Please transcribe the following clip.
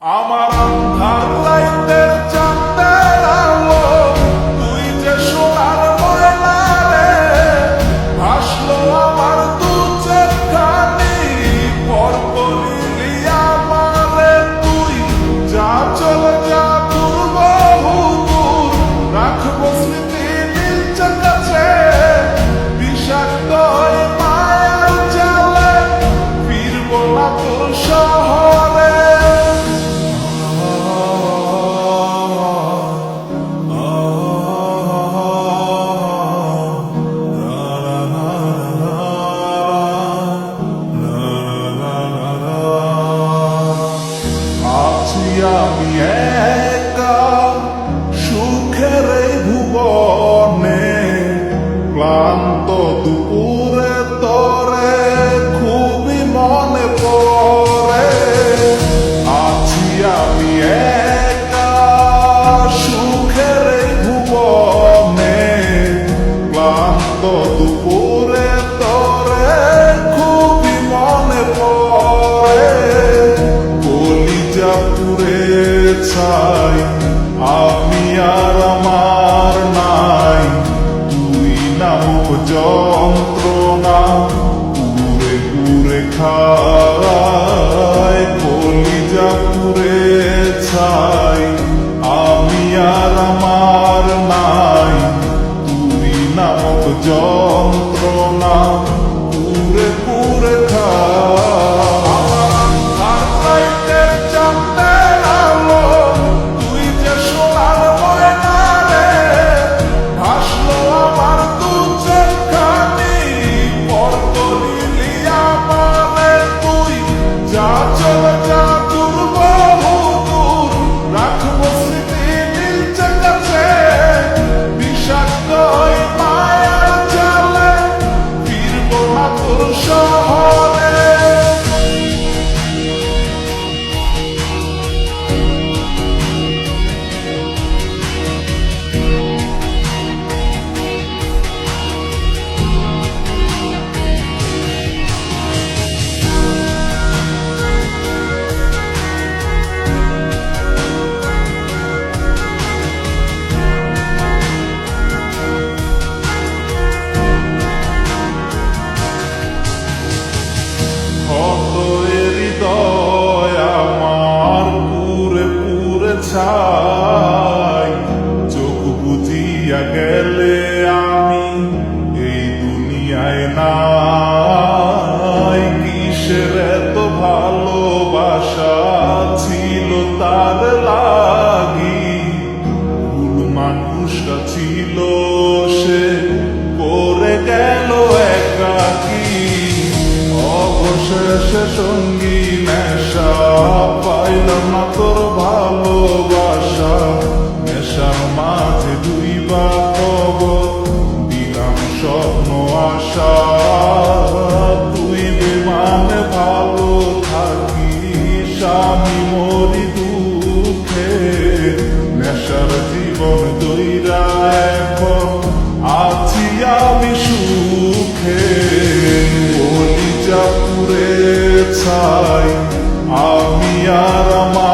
আমার আন্ধার লাইটের চাঁদের আলো, তুই যে সোনার ময়না রে, ভাসলো আমার দু চোখখানি, পর করিলি আমারে তুই। যা চলে যা দূর বহু দূর, রাখবো স্মৃতি নীল কাছে, বিষাক্ত হয়ে মায়ার জালে, ফিরবো না তোর শহরে। আছি আমি একা সুখের এই ভুবনে, ক্লান্ত দুপুরে তরে খুবই মনে পড়ে। আছি আমি একা সুখের এই ভুবনে, ক্লান্ত দুপুরে তরে খুবই মনে পড়ে। কলিজা পুড়ে ছাই, আমি আর আমার নাই, তুই নামক যন্ত্রণা পুরে পুরে খায়। কলিজা পুড়ে ছাই, আমি আর আমার নাই, তুই নামক যন্ত্রণা পুরে পুরে খায়। ছাই, চোখ বুঝিয়া গেলে আমি এই দুনিয়ায় নাই। কিসের এত ভালোবাসা ছিল তার লাগি, ভুল মানুষটা ছিল সে, করে গেল একাকি। অবশেষে সঙ্গী নেশা, পাইলাম না তোর ভালোবাসা, নেশার মাঝে দুইবা খবর দিলাম স্বপ্ন আশা। তুই বিমানে ভালো থাকিস, আমি মরি দুঃখে, নেশার জীবন দইরা এখন আছি আমি সুখে। কলিজা পুড়ে ছাই, আমি আর আমার